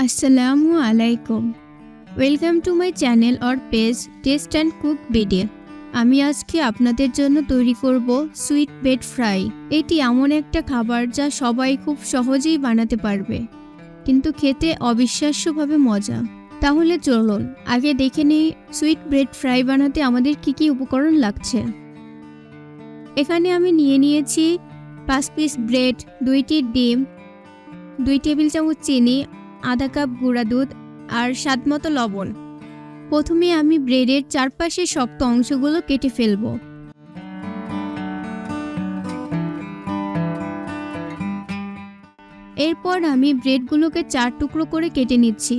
আসসালামু আলাইকুম। Welcome to my channel or page test and cook video. আমি আজকে আপনাদের জন্য তৈরি করব সুইট বেড ফ্রাই। এটি এমন একটা খাবার যা সবাই খুব সহজেই বানাতে পারবে, কিন্তু খেতে অবিশ্বাস্যভাবে মজা। তাহলে চলুন আগে দেখে নিই সুইট ব্রেড ফ্রাই বানাতে আমাদের কি কি উপকরণ লাগছে। এখানে আমি নিয়েছি 5 পিস ব্রেড, 2টি ডিম, 2 টেবিল চামচ চিনি, আধা কাপ গুঁড়া দুধ আর স্বাদমতো লবণ। প্রথমে আমি ব্রেডের চারপাশে শক্ত অংশগুলো কেটে ফেলব। এরপর আমি ব্রেডগুলোকে 4 টুকরো করে কেটে নিচ্ছি।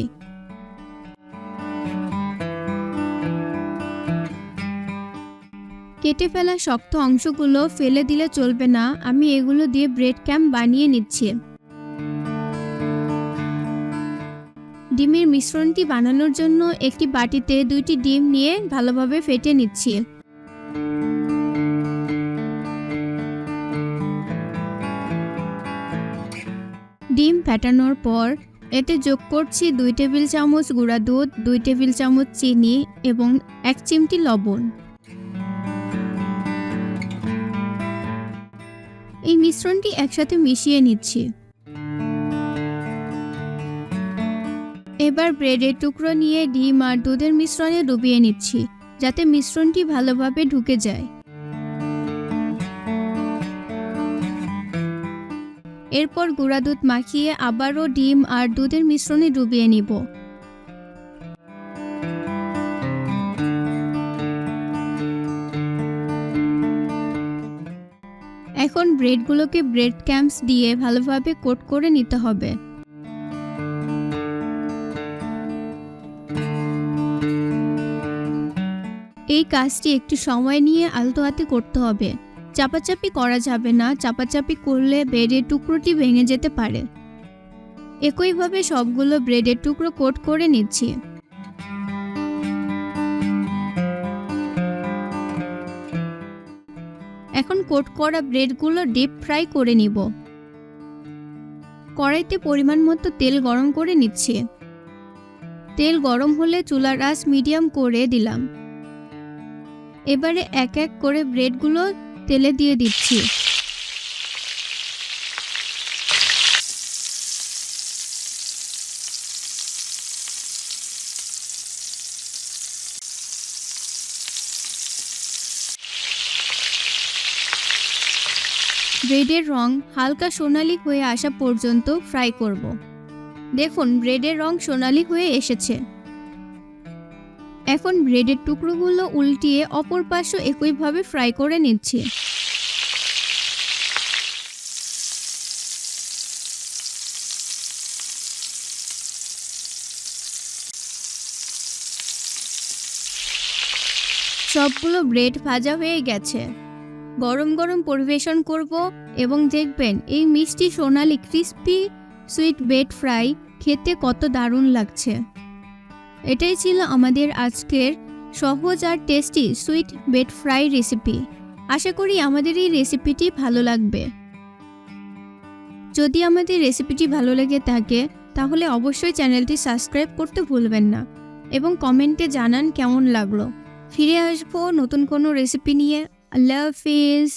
কেটে ফেলা শক্ত অংশগুলো ফেলে দিলে চলবে না, আমি এগুলো দিয়ে ব্রেড ক্যাম্প বানিয়ে নিচ্ছি। ডিমের মিশ্রণটি বানানোর জন্য একটি বাটিতে 2টি ডিম নিয়ে ভালোভাবে ফেটে নিচ্ছি। ডিম ফেটানোর পর এতে যোগ করছি 2 টেবিল চামচ গুঁড়া দুধ, 2 টেবিল চামচ চিনি এবং 1 চিমটি লবণ। এই মিশ্রণটি একসাথে মিশিয়ে নিচ্ছি। এবার ব্রেডের টুকরো নিয়ে ডিম আর দুধের মিশ্রণে ডুবিয়ে নিচ্ছি, যাতে মিশ্রণটি ভালোভাবে ঢুকে যায়। এরপর গুঁড়া দুধ মাখিয়ে আবারও ডিম আর দুধের মিশ্রণে ডুবিয়ে নিব। এখন ব্রেডগুলোকে ব্রেড ক্রাম্বস দিয়ে ভালোভাবে কোট করে নিতে হবে। এই কাজটি একটু সময় নিয়ে আলতো হাতে করতে হবে। চাপাচাপি করা যাবে না, চাপাচাপি করলে ব্রেডের টুকরোটি ভেঙে যেতে পারে। একইভাবে সবগুলো ব্রেডের টুকরো কোট করে নিচ্ছি। এখন কোট করা ব্রেডগুলো ডিপ ফ্রাই করে নিব। কড়াইতে পরিমাণ মতো তেল গরম করে নিচ্ছি। তেল গরম হলে চুলার আঁচ মিডিয়াম করে দিলাম। এবারে এক এক করে ব্রেডগুলো তেলে দিয়ে দিচ্ছি। ব্রেডের রং হালকা সোনালী হয়ে আসা পর্যন্ত ফ্রাই করব। দেখুন ব্রেডের রং সোনালী হয়ে এসেছে। এখন ব্রেডের টুকরোগুলো উল্টিয়ে অপর পাশও একইভাবে ফ্রাই করে নিচ্ছি। সবগুলো ব্রেড ভাজা হয়ে গেছে। গরম গরম পরিবেশন করব এবং দেখবেন এই মিষ্টি সোনালী ক্রিস্পি সুইট ব্রেড ফ্রাই খেতে কত দারুণ লাগছে। এটাই ছিল আমাদের আজকের সহজ আর tasty sweet bread fry recipe. আশা করি আমাদের এই রেসিপিটি ভালো লাগবে। যদি আমাদের রেসিপিটি ভালো লেগে থাকে তাহলে অবশ্যই চ্যানেলটি সাবস্ক্রাইব করতে ভুলবেন না এবং কমেন্টে জানান কেমন লাগলো। ফিরে আসবো নতুন কোনো রেসিপি নিয়ে। আল্লাহ হাফিজ।